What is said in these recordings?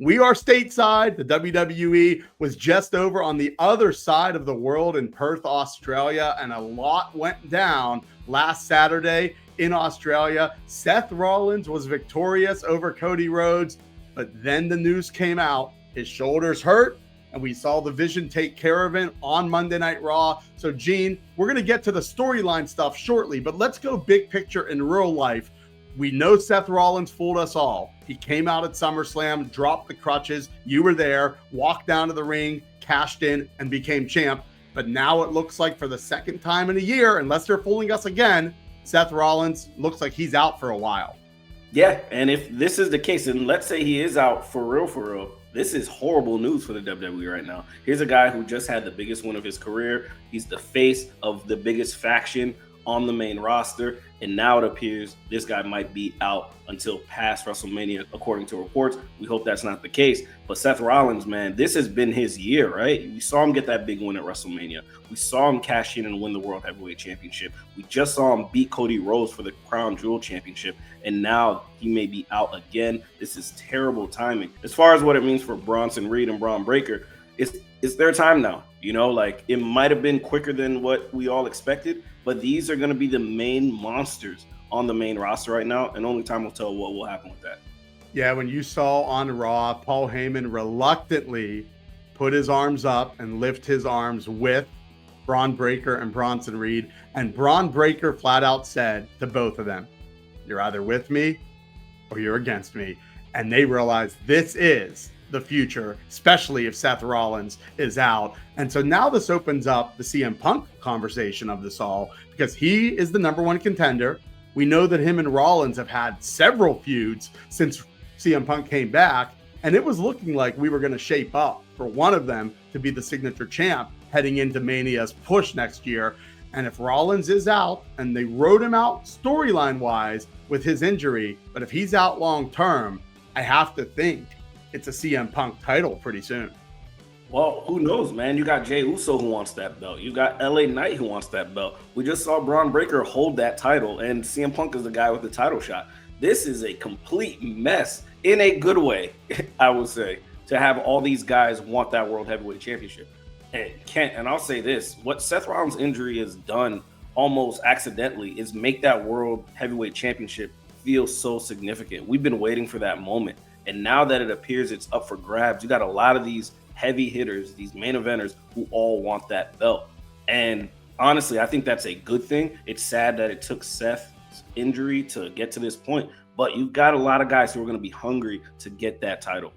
We are stateside. The WWE was just over on the other side of the world in Perth, Australia, and a lot went down last Saturday in Australia. Seth Rollins was victorious over Cody Rhodes, but then the news came out. His shoulder's hurt, and we saw the Vision take care of it on Monday Night Raw. So, Gene, we're going to get to the storyline stuff shortly, but let's go big picture in real life. We know Seth Rollins fooled us all. He came out at SummerSlam, dropped the crutches. You were there, walked down to the ring, cashed in, and became champ. But now it looks like for the second time in a year, unless they're fooling us again, Seth Rollins looks like he's out for a while. Yeah, and if this is the case, and let's say he is out for real, this is horrible news for the WWE right now. Here's a guy who just had the biggest win of his career. He's the face of the biggest faction on the main roster, and now it appears this guy might be out until past WrestleMania, according to reports. We hope that's not the case. But Seth Rollins, man, this has been his year, right? We saw him get that big win at WrestleMania. We saw him cash in and win the World Heavyweight Championship. We just saw him beat Cody Rhodes for the Crown Jewel Championship, and now he may be out again. This is terrible timing. As far as what it means for Bronson Reed and Bron Breakker, it's their time now. You know, like, it might have been quicker than what we all expected, but these are going to be the main monsters on the main roster right now, and only time will tell what will happen with that. Yeah, when you saw on Raw, Paul Heyman reluctantly put his arms up and lift his arms with Bron Breakker and Bronson Reed, and Bron Breakker flat out said to both of them, "You're either with me or you're against me." And they realized this is the future, especially if Seth Rollins is out. And so now this opens up the CM Punk conversation of this all, because he is the number one contender. We know that him and Rollins have had several feuds since CM Punk came back, and it was looking like we were going to shape up for one of them to be the signature champ heading into Mania's push next year. And if Rollins is out, and they wrote him out storyline wise with his injury, but if he's out long term, I have to think it's a CM Punk title pretty soon. Well, who knows, man? You got Jey Uso who wants that belt. You got LA Knight who wants that belt. We just saw Bron Breakker hold that title, and CM Punk is the guy with the title shot. This is a complete mess in a good way, I would say, to have all these guys want that World Heavyweight Championship. And I'll say this, what Seth Rollins' injury has done almost accidentally is make that World Heavyweight Championship feel so significant. We've been waiting for that moment. And now that it appears it's up for grabs, you got a lot of these heavy hitters, these main eventers who all want that belt. And honestly, I think that's a good thing. It's sad that it took Seth's injury to get to this point, but you've got a lot of guys who are going to be hungry to get that title.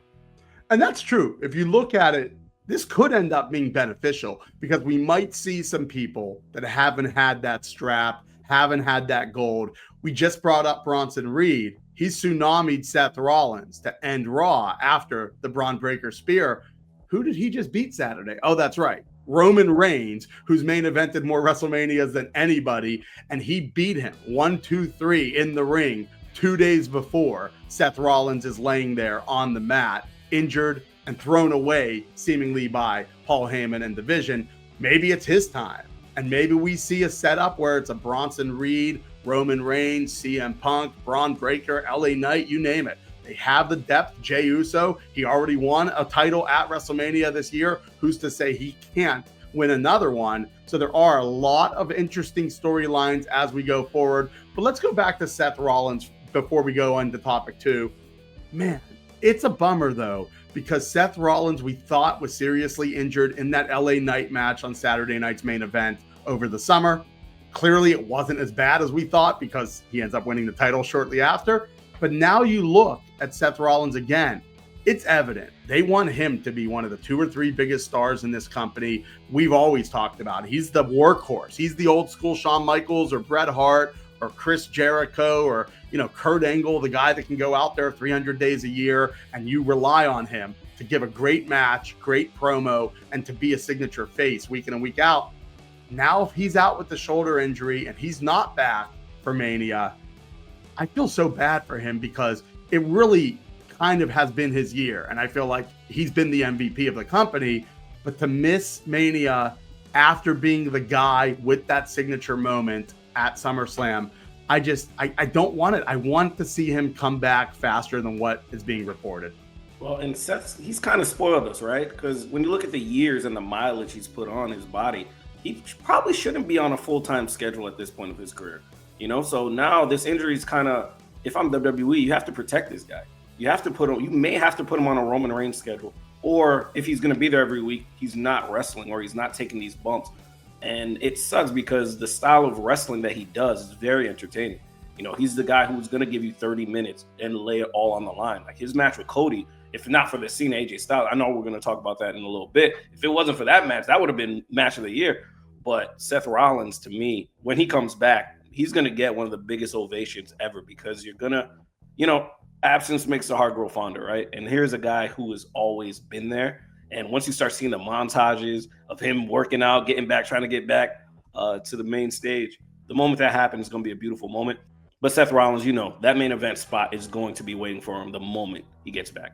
And that's true. If you look at it, this could end up being beneficial, because we might see some people that haven't had that strap, haven't had that gold. We just brought up Bronson Reed. He tsunami'd Seth Rollins to end Raw after the Bron Breakker spear. Who did he just beat Saturday? Oh, that's right. Roman Reigns, who's main evented more WrestleManias than anybody. And he beat him 1, 2, 3 in the ring 2 days before Seth Rollins is laying there on the mat, injured and thrown away seemingly by Paul Heyman and the Vision. Maybe it's his time. And maybe we see a setup where it's a Bronson Reed, Roman Reigns, CM Punk, Bron Breakker, LA Knight, you name it. They have the depth. Jey Uso, he already won a title at WrestleMania this year. Who's to say he can't win another one? So there are a lot of interesting storylines as we go forward. But let's go back to Seth Rollins before we go on to topic 2. Man, it's a bummer though, because Seth Rollins, we thought, was seriously injured in that LA Knight match on Saturday night's main event over the summer. Clearly, it wasn't as bad as we thought, because he ends up winning the title shortly after. But now you look at Seth Rollins again, it's evident they want him to be one of the 2 or 3 biggest stars in this company. We've always talked about it. He's the workhorse. He's the old school Shawn Michaels or Bret Hart or Chris Jericho or, Kurt Angle, the guy that can go out there 300 days a year, and you rely on him to give a great match, great promo, and to be a signature face week in and week out. Now, if he's out with the shoulder injury and he's not back for Mania, I feel so bad for him, because it really kind of has been his year. And I feel like he's been the MVP of the company, but to miss Mania after being the guy with that signature moment at SummerSlam, I don't want it. I want to see him come back faster than what is being reported. Well, and he's kind of spoiled us, right? Because when you look at the years and the mileage he's put on his body, he probably shouldn't be on a full-time schedule at this point of his career. So now this injury is kind of, if I'm WWE, you have to protect this guy. You may have to put him on a Roman Reigns schedule. Or if he's going to be there every week, he's not wrestling or he's not taking these bumps. And it sucks because the style of wrestling that he does is very entertaining. He's the guy who's going to give you 30 minutes and lay it all on the line. Like his match with Cody, if not for the Cena AJ Styles, I know we're going to talk about that in a little bit. If it wasn't for that match, that would have been match of the year. But Seth Rollins, to me, when he comes back, he's going to get one of the biggest ovations ever because you're going to, absence makes the heart grow fonder, right? And here's a guy who has always been there. And once you start seeing the montages of him working out, getting back, trying to get back to the main stage, the moment that happens is going to be a beautiful moment. But Seth Rollins, that main event spot is going to be waiting for him the moment he gets back.